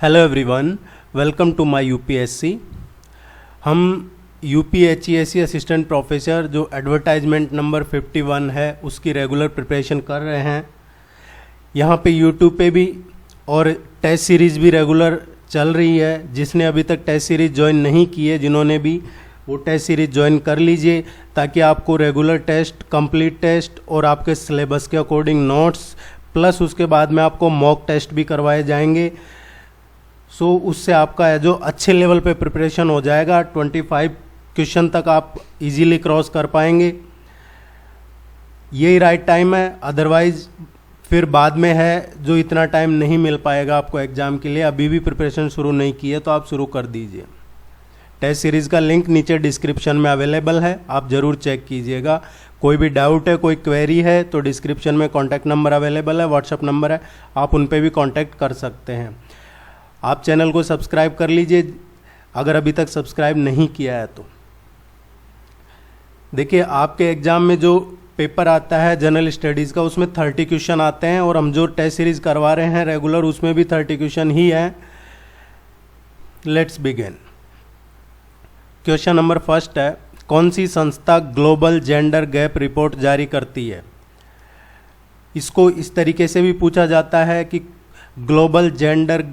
Hello everyone, welcome to my UPSC. हम UPHESC assistant professor जो advertisement number 51 है उसकी रेगुलर प्रिपरेशन कर रहे हैं। यहाँ पे यूट्यूब पे भी और टेस्ट सीरीज़ भी रेगुलर चल रही है। जिसने अभी तक टेस्ट सीरीज़ ज्वाइन नहीं की है, जिन्होंने भी, वो टेस्ट सीरीज़ ज्वाइन कर लीजिए ताकि आपको रेगुलर टेस्ट, कंप्लीट टेस्ट और आपके सिलेबस के अकॉर्डिंग नोट्स प्लस उसके बाद में आपको मॉक टेस्ट भी करवाए जाएंगे। सो उससे आपका है जो अच्छे लेवल पे प्रिपरेशन हो जाएगा। 25 क्वेश्चन तक आप इजीली क्रॉस कर पाएंगे। यही राइट टाइम है, अदरवाइज फिर बाद में है जो इतना टाइम नहीं मिल पाएगा आपको एग्ज़ाम के लिए। अभी भी प्रिपरेशन शुरू नहीं की है तो आप शुरू कर दीजिए। टेस्ट सीरीज़ का लिंक नीचे डिस्क्रिप्शन में अवेलेबल है, आप ज़रूर चेक कीजिएगा। कोई भी डाउट है, कोई क्वेरी है तो डिस्क्रिप्शन में कॉन्टैक्ट नंबर अवेलेबल है, व्हाट्सएप नंबर है, आप उन पर भी कॉन्टैक्ट कर सकते हैं। आप चैनल को सब्सक्राइब कर लीजिए अगर अभी तक सब्सक्राइब नहीं किया है तो। देखिए, आपके एग्ज़ाम में जो पेपर आता है जनरल स्टडीज़ का, उसमें 30 क्वेश्चन आते हैं और हम जो टेस्ट सीरीज़ करवा रहे हैं रेगुलर, उसमें भी 30 क्वेश्चन ही हैं। Let's begin. Question number first है, कौन सी संस्था ग्लोबल जेंडर गैप रिपोर्ट जारी करती है? इसको इस तरीके से भी पूछा जाता है कि global gender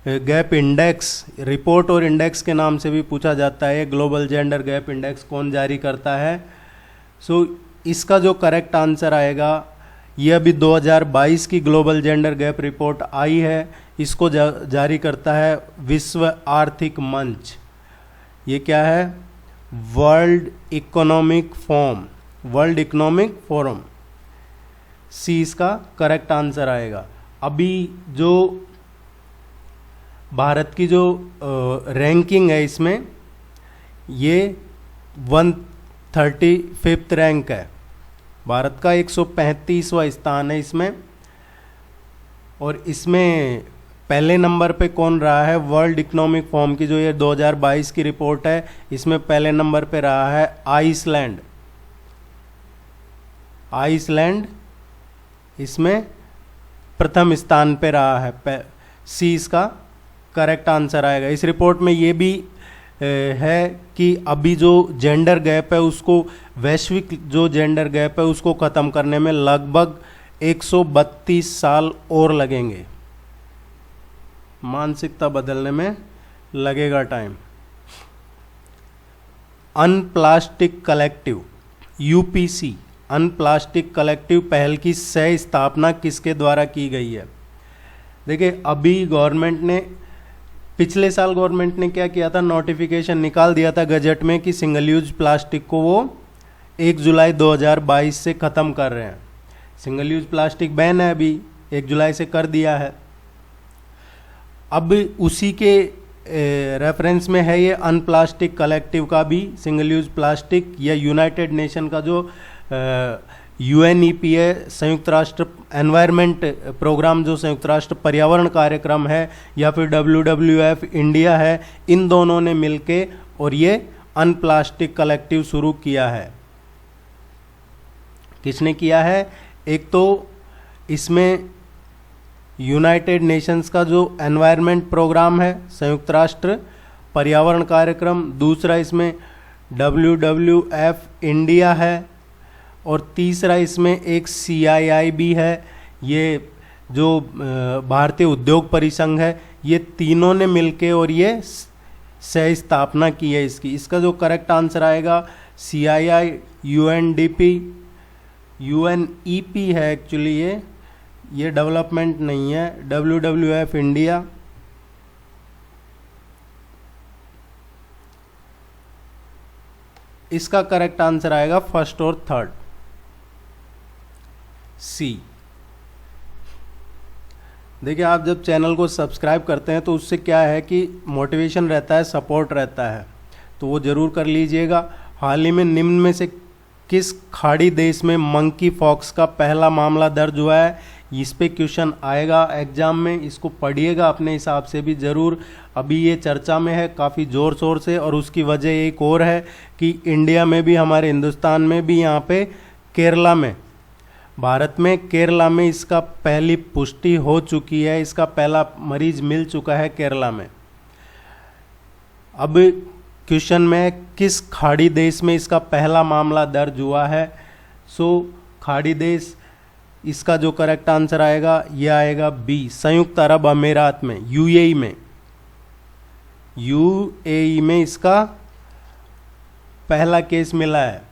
gap index report और इंडेक्स के नाम से भी पूछा जाता है। ग्लोबल जेंडर गैप इंडेक्स कौन जारी करता है? सो इसका जो करेक्ट आंसर आएगा, ये अभी 2022 की ग्लोबल जेंडर गैप रिपोर्ट आई है। इसको जारी करता है विश्व आर्थिक मंच। ये क्या है? World economic forum. सी इसका करेक्ट आंसर आएगा। अभी जो भारत की जो रैंकिंग है, इसमें ये 135th रैंक है। भारत का 135वां स्थान है इसमें। और इसमें पहले नंबर पे कौन रहा है? वर्ल्ड इकोनॉमिक फोरम की जो ये 2022 की रिपोर्ट है, इसमें पहले नंबर पे रहा है आइसलैंड। इसमें प्रथम स्थान पे रहा है। सी इसका करेक्ट आंसर आएगा। इस रिपोर्ट में ये भी है कि अभी जो जेंडर गैप है उसको, वैश्विक जो जेंडर गैप है उसको ख़त्म करने में लगभग 132 साल और लगेंगे। मानसिकता बदलने में लगेगा टाइम। अनप्लास्टिक कलेक्टिव यूपीसी अनप्लास्टिक कलेक्टिव पहल की सह स्थापना किसके द्वारा की गई है? देखिए, अभी गवर्नमेंट ने, पिछले साल गवर्नमेंट ने क्या किया था, नोटिफिकेशन निकाल दिया था गजट में कि सिंगल यूज प्लास्टिक को वो 1 जुलाई 2022 से ख़त्म कर रहे हैं। सिंगल यूज प्लास्टिक बैन है, अभी 1 जुलाई से कर दिया है। अब उसी के रेफरेंस में है ये अनप्लास्टिक कलेक्टिव का भी। सिंगल यूज प्लास्टिक या यूनाइटेड नेशन का जो UNEP है, संयुक्त राष्ट्र एनवायरनमेंट प्रोग्राम, जो संयुक्त राष्ट्र पर्यावरण कार्यक्रम है, या फिर WWF इंडिया है, इन दोनों ने मिलके और ये अनप्लास्टिक कलेक्टिव शुरू किया है। किसने किया है? एक तो इसमें यूनाइटेड नेशंस का जो एनवायरनमेंट प्रोग्राम है, संयुक्त राष्ट्र पर्यावरण कार्यक्रम, दूसरा इसमें WWF इंडिया है, और तीसरा इसमें एक CII भी है, ये जो भारतीय उद्योग परिसंघ है। ये तीनों ने मिलके और ये सह स्थापना की है इसकी। इसका जो करेक्ट आंसर आएगा CII, UNEP है एक्चुअली, ये डेवलपमेंट नहीं है। WWF इंडिया, इसका करेक्ट आंसर आएगा फर्स्ट और थर्ड, सी। देखिए, आप जब चैनल को सब्सक्राइब करते हैं तो उससे क्या है कि मोटिवेशन रहता है, सपोर्ट रहता है, तो वो ज़रूर कर लीजिएगा। हाल ही में निम्न में से किस खाड़ी देश में मंकी पॉक्स का पहला मामला दर्ज हुआ है? इस पे क्वेश्चन आएगा एग्जाम में, इसको पढ़िएगा अपने हिसाब से भी ज़रूर। अभी ये चर्चा में है काफ़ी ज़ोर शोर से, और उसकी वजह एक और है कि इंडिया में भी, हमारे हिंदुस्तान में भी, यहाँ पे केरला में भारत में केरला में इसका पहली पुष्टि हो चुकी है, इसका पहला मरीज मिल चुका है केरला में। अब क्वेश्चन में किस खाड़ी देश में इसका पहला मामला दर्ज हुआ है? खाड़ी देश, इसका जो करेक्ट आंसर आएगा ये आएगा बी, संयुक्त अरब अमीरात में, यूएई में। यूएई में इसका पहला केस मिला है।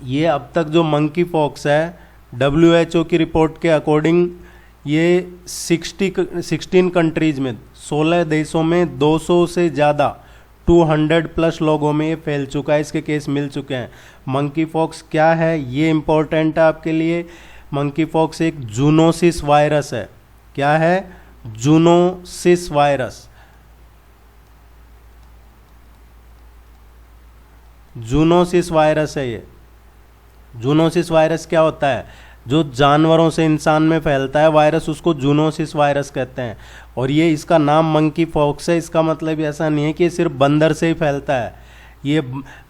ये अब तक जो मंकी पॉक्स है, WHO की रिपोर्ट के अकॉर्डिंग ये 16 कंट्रीज में, 16 देशों में 200 से ज़्यादा 200 प्लस लोगों में ये फैल चुका है, इसके केस मिल चुके हैं। मंकी पॉक्स क्या है ये इम्पोर्टेंट है आपके लिए। मंकी पॉक्स एक जूनोसिस वायरस है। क्या है? Zoonosis virus. जूनोसिस वायरस है ये। जूनोसिस वायरस क्या होता है? जो जानवरों से इंसान में फैलता है वायरस, उसको जूनोसिस वायरस कहते हैं। और ये इसका नाम मंकी पॉक्स है, इसका मतलब ऐसा नहीं है कि ये सिर्फ बंदर से ही फैलता है। ये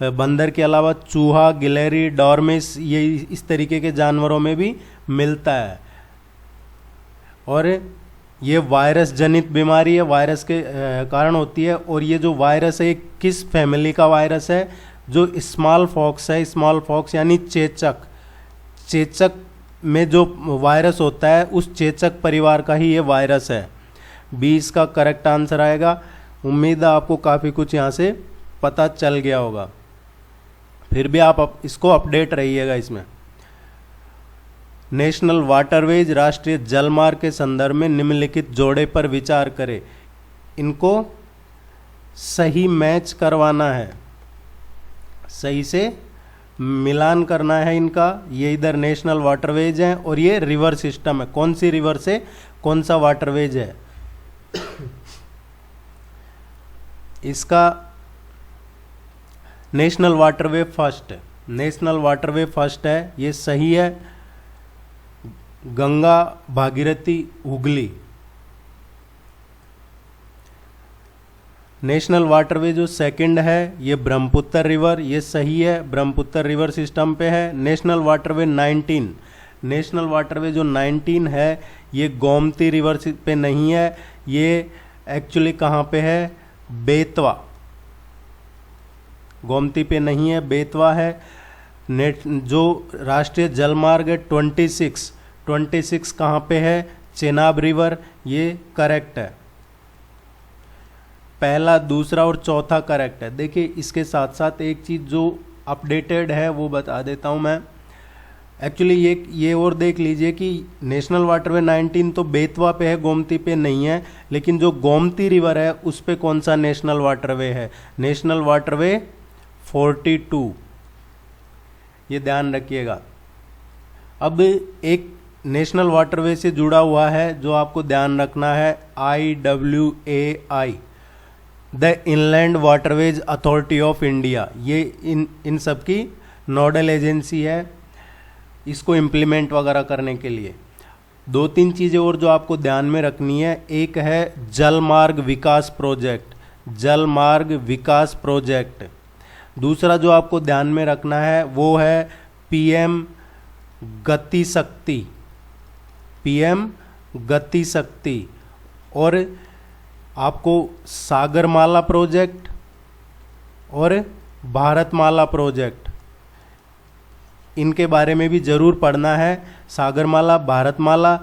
बंदर के अलावा चूहा, गिलहरी, डॉर्मिस, ये इस तरीके के जानवरों में भी मिलता है। और ये वायरस जनित बीमारी है, वायरस के कारण होती है। और ये जो वायरस है ये किस फैमिली का वायरस है? जो स्मॉल पॉक्स है, स्मॉल पॉक्स यानी चेचक। चेचक में जो वायरस होता है उस चेचक परिवार का ही ये वायरस है। बी इसका करेक्ट आंसर आएगा। उम्मीद है आपको काफ़ी कुछ यहाँ से पता चल गया होगा। फिर भी आप इसको अपडेट रहिएगा इसमें। नेशनल वाटरवेज, राष्ट्रीय जलमार्ग के संदर्भ में निम्नलिखित जोड़े पर विचार करें। इनको सही मैच करवाना है, सही से मिलान करना है इनका। ये इधर नेशनल वाटरवेज है और ये रिवर सिस्टम है। कौन सी रिवर से कौन सा वाटरवेज है? इसका नेशनल वाटरवे फर्स्ट है। नेशनल वाटरवे फर्स्ट है, ये सही है। गंगा, भागीरथी, हुगली। नेशनल वाटरवे जो सेकंड है ये ब्रह्मपुत्र रिवर, ये सही है, ब्रह्मपुत्र रिवर सिस्टम पे है। नेशनल वाटरवे 19, नेशनल वाटरवे जो 19 है ये गोमती रिवर पे नहीं है, ये एक्चुअली कहाँ पे है? बेतवा। गोमती पे नहीं है, बेतवा है। जो राष्ट्रीय जलमार्ग है 26 कहाँ पे है? चेनाब रिवर, ये करेक्ट है। पहला, दूसरा और चौथा करेक्ट है। देखिए इसके साथ साथ एक चीज़ जो अपडेटेड है वो बता देता हूँ मैं। एक्चुअली ये और देख लीजिए कि नेशनल वाटरवे 19 तो बेतवा पे है, गोमती पे नहीं है। लेकिन जो गोमती रिवर है उस पे कौन सा नेशनल वाटरवे है? नेशनल वाटरवे 42, ये ध्यान रखिएगा। अब एक नेशनल वाटरवे से जुड़ा हुआ है जो आपको ध्यान रखना है, IWAI, the inland waterways authority of India. ये इन सब की नोडल एजेंसी है इसको इम्प्लीमेंट वगैरह करने के लिए। 2-3 चीज़ें और जो आपको ध्यान में रखनी है, एक है जलमार्ग विकास प्रोजेक्ट, जलमार्ग विकास प्रोजेक्ट। दूसरा जो आपको ध्यान में रखना है वो है PM गति शक्ति, PM गति शक्ति। और आपको सागरमाला प्रोजेक्ट और भारतमाला प्रोजेक्ट, इनके बारे में भी जरूर पढ़ना है। सागरमाला, भारतमाला,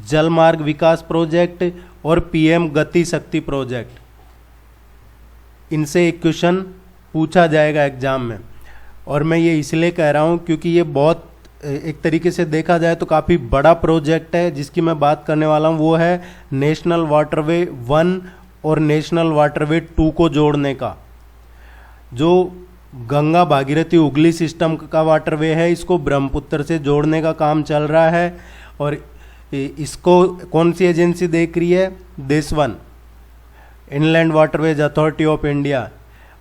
जलमार्ग विकास प्रोजेक्ट और PM गति शक्ति प्रोजेक्ट, इनसे एक क्वेश्चन पूछा जाएगा एग्जाम में। और मैं ये इसलिए कह रहा हूँ क्योंकि ये बहुत एक तरीके से देखा जाए तो काफ़ी बड़ा प्रोजेक्ट है। जिसकी मैं बात करने वाला हूँ वो है नेशनल वाटरवे 1 और नेशनल वाटरवे 2 को जोड़ने का। जो गंगा, भागीरथी, हुगली सिस्टम का वाटरवे है इसको ब्रह्मपुत्र से जोड़ने का काम चल रहा है। और इसको कौन सी एजेंसी देख रही है? This one, inland waterways authority of India.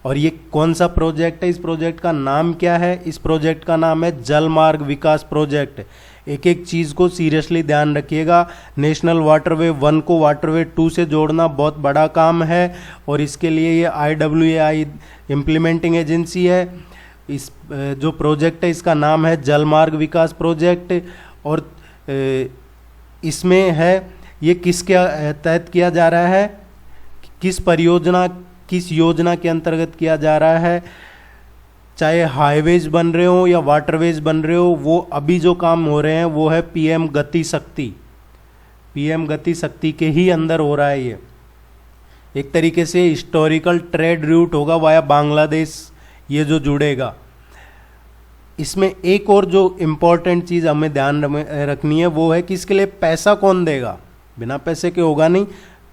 और ये कौन सा प्रोजेक्ट है? इस प्रोजेक्ट का नाम क्या है? इस प्रोजेक्ट का नाम है जलमार्ग विकास प्रोजेक्ट। एक एक चीज़ को सीरियसली ध्यान रखिएगा। नेशनल वाटरवे 1 को वाटरवे 2 से जोड़ना बहुत बड़ा काम है और इसके लिए ये IWAI इम्प्लीमेंटिंग एजेंसी है। इस जो प्रोजेक्ट है इसका नाम है जलमार्ग विकास प्रोजेक्ट। और इसमें है ये किसके तहत किया जा रहा है, किस योजना के अंतर्गत किया जा रहा है। चाहे हाईवेज बन रहे हो या वाटरवेज बन रहे हो, वो अभी जो काम हो रहे हैं वो है पीएम गति शक्ति, पीएम गति शक्ति के ही अंदर हो रहा है। ये एक तरीके से हिस्टोरिकल ट्रेड रूट होगा वाया बांग्लादेश, ये जो जुड़ेगा। इसमें एक और जो इम्पोर्टेंट चीज़ हमें ध्यान रखनी है वो है कि इसके लिए पैसा कौन देगा। बिना पैसे के होगा नहीं,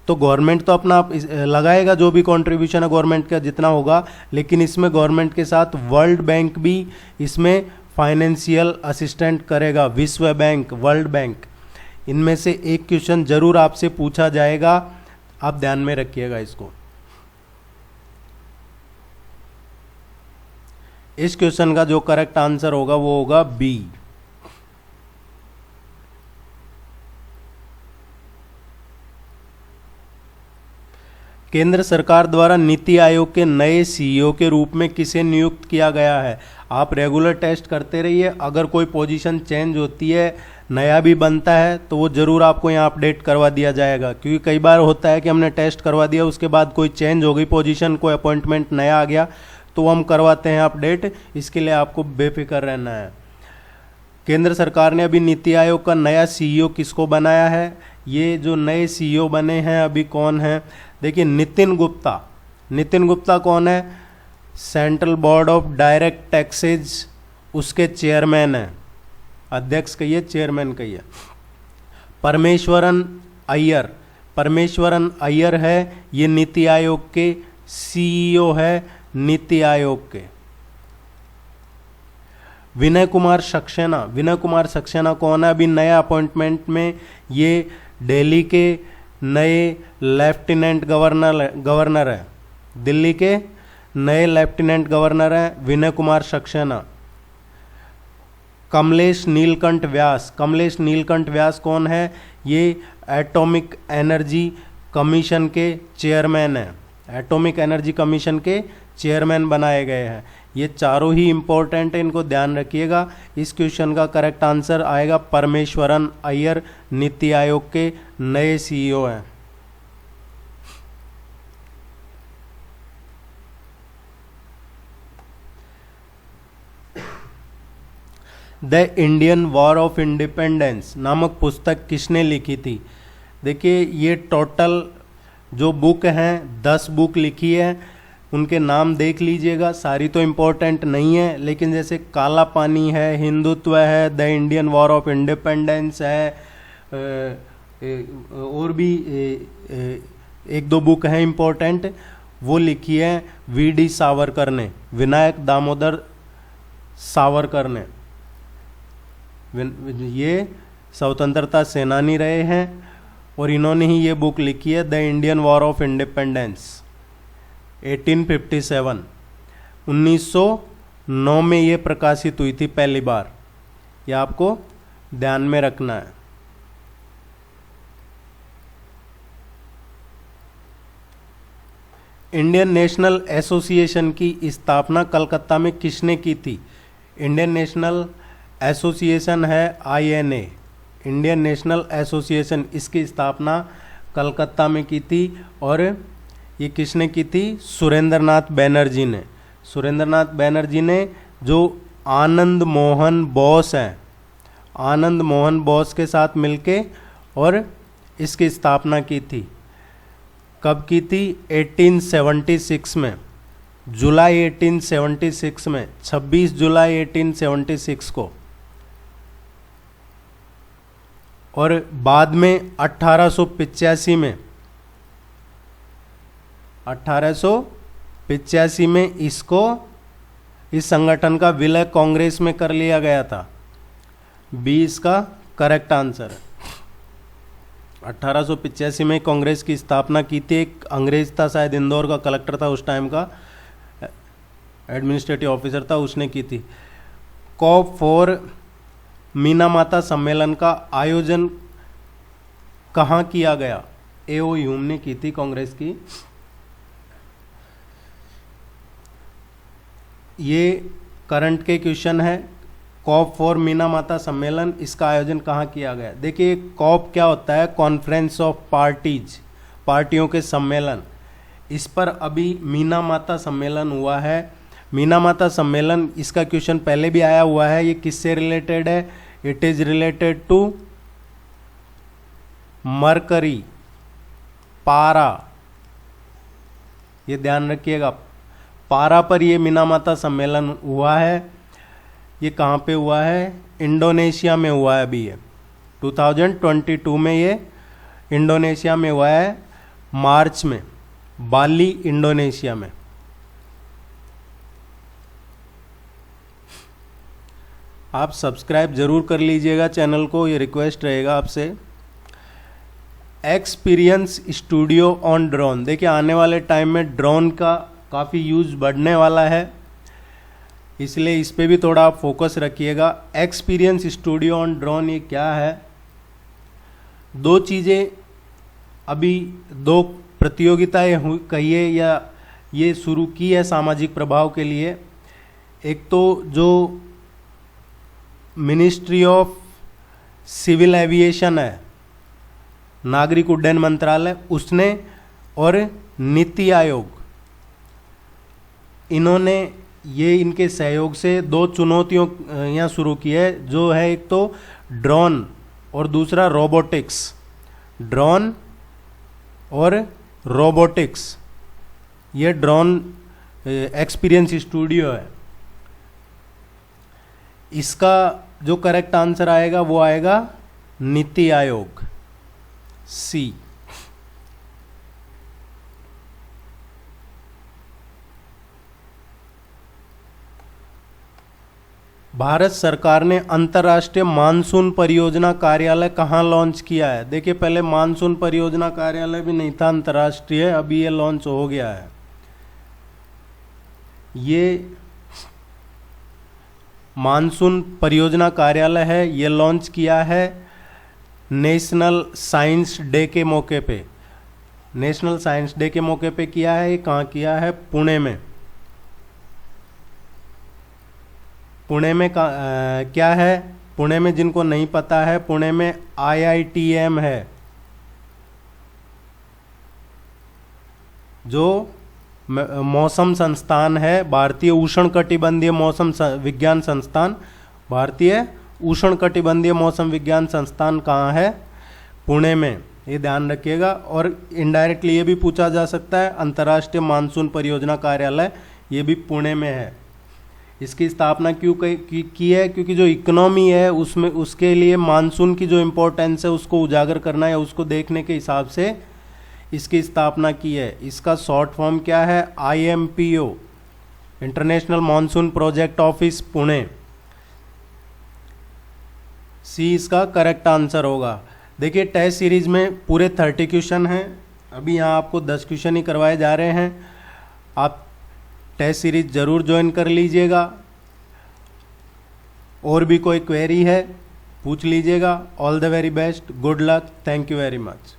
तो गवर्नमेंट तो अपना लगाएगा, जो भी कंट्रीब्यूशन है गवर्नमेंट का जितना होगा, लेकिन इसमें गवर्नमेंट के साथ वर्ल्ड बैंक भी इसमें फाइनेंशियल असिस्टेंट करेगा, विश्व बैंक, वर्ल्ड बैंक। इनमें से एक क्वेश्चन जरूर आपसे पूछा जाएगा, आप ध्यान में रखिएगा इसको। इस क्वेश्चन का जो करेक्ट आंसर होगा वो होगा बी। केंद्र सरकार द्वारा नीति आयोग के नए सीईओ के रूप में किसे नियुक्त किया गया है। आप रेगुलर टेस्ट करते रहिए, अगर कोई पोजीशन चेंज होती है, नया भी बनता है, तो वो ज़रूर आपको यहाँ अपडेट करवा दिया जाएगा। क्योंकि कई बार होता है कि हमने टेस्ट करवा दिया, उसके बाद कोई चेंज हो गई पोजीशन, कोई अपॉइंटमेंट नया आ गया, तो हम करवाते हैं अपडेट। इसके लिए आपको बेफिक्र रहना है। केंद्र सरकार ने अभी नीति आयोग का नया सीईओ किसको बनाया है। ये जो नए सीईओ बने हैं अभी कौन है, देखिए नितिन गुप्ता। नितिन गुप्ता कौन है, central board of direct taxes, उसके चेयरमैन हैं। अध्यक्ष कहिए, चेयरमैन कहिए। परमेश्वरन अय्यर, परमेश्वरन अय्यर है, ये नीति आयोग के सीईओ है, नीति आयोग के। विनय कुमार सक्सेना, विनय कुमार सक्सेना कौन है, अभी नया अपॉइंटमेंट में, ये दिल्ली के नए लेफ्टिनेंट गवर्नर है, दिल्ली के नए लेफ्टिनेंट गवर्नर हैं विनय कुमार सक्सेना। कमलेश नीलकंठ व्यास, कमलेश नीलकंठ व्यास कौन है, ये एटॉमिक एनर्जी कमीशन के चेयरमैन हैं, एटॉमिक एनर्जी कमीशन के चेयरमैन बनाए गए हैं। ये चारों ही इंपॉर्टेंट है, इनको ध्यान रखिएगा। इस क्वेश्चन का करेक्ट आंसर आएगा परमेश्वरन अय्यर, नीति आयोग के नए सीईओ हैं। The Indian war of independence नामक पुस्तक किसने लिखी थी। देखिए ये टोटल जो बुक हैं 10 बुक लिखी है, उनके नाम देख लीजिएगा। सारी तो इम्पोर्टेंट नहीं है, लेकिन जैसे काला पानी है, हिंदुत्व है, the Indian war of independence है, और भी एक दो बुक हैं इम्पोर्टेंट, वो लिखी है वी.डी. सावरकर ने, विनायक दामोदर सावरकर ने। ये स्वतंत्रता सेनानी रहे हैं और इन्होंने ही ये बुक लिखी है the Indian war of independence 1857। 1909 में ये प्रकाशित हुई थी पहली बार, ये आपको ध्यान में रखना है। इंडियन नेशनल एसोसिएशन की स्थापना कलकत्ता में किसने की थी। इंडियन नेशनल एसोसिएशन है INA, इंडियन नेशनल एसोसिएशन, इसकी स्थापना कलकत्ता में की थी। और ये किसने की थी, सुरेंद्र नाथ बैनर्जी ने। सुरेंद्र नाथ बैनर्जी ने, जो आनंद मोहन बोस हैं, आनंद मोहन बोस के साथ मिलके और इसकी स्थापना की थी। कब की थी, 1876 में, जुलाई 1876 में, 26 जुलाई 1876 को। और बाद में 1885 में, 1885 में इसको, इस संगठन का विलय कांग्रेस में कर लिया गया था। बी इसका करेक्ट आंसर है। 1885 में कांग्रेस की स्थापना की थी। एक अंग्रेज था, शायद इंदौर का कलेक्टर था उस टाइम का, एडमिनिस्ट्रेटिव ऑफिसर था, उसने की थी। कॉप 4 मीना माता सम्मेलन का आयोजन कहाँ किया गया। A.O. ह्यूम ने की थी कांग्रेस की। ये करंट के क्वेश्चन है। कॉप 4 मीना माता सम्मेलन, इसका आयोजन कहाँ किया गया? देखिए कॉप क्या होता है? कॉन्फ्रेंस ऑफ पार्टीज, पार्टियों के सम्मेलन। इस पर अभी मीना माता सम्मेलन हुआ है। मीना माता सम्मेलन, इसका क्वेश्चन पहले भी आया हुआ है। ये किससे रिलेटेड है? It is related to mercury, पारा, ये ध्यान रखिएगा, पारा पर ये मीना माता सम्मेलन हुआ है। ये कहाँ पे हुआ है? इंडोनेशिया में हुआ है। अभी ये 2022 में ये इंडोनेशिया में हुआ है, मार्च में, बाली इंडोनेशिया में। आप सब्सक्राइब जरूर कर लीजिएगा चैनल को, ये रिक्वेस्ट रहेगा आपसे। एक्सपीरियंस स्टूडियो ऑन ड्रोन, देखिए आने वाले टाइम में ड्रोन का काफ़ी यूज बढ़ने वाला है, इसलिए इस पे भी थोड़ा आप फोकस रखिएगा। एक्सपीरियंस स्टूडियो ऑन ड्रोन ये क्या है? दो चीज़ें, अभी दो प्रतियोगिताएं कहिए या ये शुरू की है सामाजिक प्रभाव के लिए। एक तो जो मिनिस्ट्री ऑफ सिविल एविएशन है, नागरिक उड्डयन मंत्रालय, उसने, और नीति आयोग, इन्होंने ये इनके सहयोग से दो चुनौतियों यहाँ शुरू की है, जो है एक तो ड्रोन और दूसरा रोबोटिक्स। ड्रोन और रोबोटिक्स, ये ड्रोन एक्सपीरियंस स्टूडियो है। इसका जो करेक्ट आंसर आएगा वो आएगा नीति आयोग, सी। भारत सरकार ने अंतर्राष्ट्रीय मानसून परियोजना कार्यालय कहाँ लॉन्च किया है? देखिए पहले मानसून परियोजना कार्यालय भी नहीं था अंतर्राष्ट्रीय, अभी ये लॉन्च हो गया है। ये मानसून परियोजना कार्यालय है, ये लॉन्च किया है नेशनल साइंस डे के मौके पे। नेशनल साइंस डे के मौके पे किया है। ये कहाँ किया है? पुणे में। पुणे में क्या है? पुणे में, जिनको नहीं पता है, पुणे में IITM है, जो मौसम संस्थान है, भारतीय उष्णकटिबंधीय मौसम विज्ञान संस्थान। भारतीय उष्णकटिबंधीय मौसम विज्ञान संस्थान कहाँ है? पुणे में, ये ध्यान रखिएगा। और इनडायरेक्टली ये भी पूछा जा सकता है, अंतर्राष्ट्रीय मानसून परियोजना कार्यालय ये भी पुणे में है। इसकी स्थापना क्यों की है? क्योंकि जो इकोनॉमी है उसमें, उसके लिए मानसून की जो इम्पोर्टेंस है उसको उजागर करना है, उसको देखने के हिसाब से इसकी स्थापना की है। इसका शॉर्ट फॉर्म क्या है? IMPO, international monsoon project office, Pune. C इसका करेक्ट आंसर होगा। देखिए टेस्ट सीरीज में पूरे 30 क्वेश्चन हैं, अभी यहाँ आपको 10 क्वेश्चन ही करवाए जा रहे हैं। आप टेस्ट सीरीज जरूर ज्वाइन कर लीजिएगा। और भी कोई क्वेरी है पूछ लीजिएगा। All the very best, good luck, thank you very much.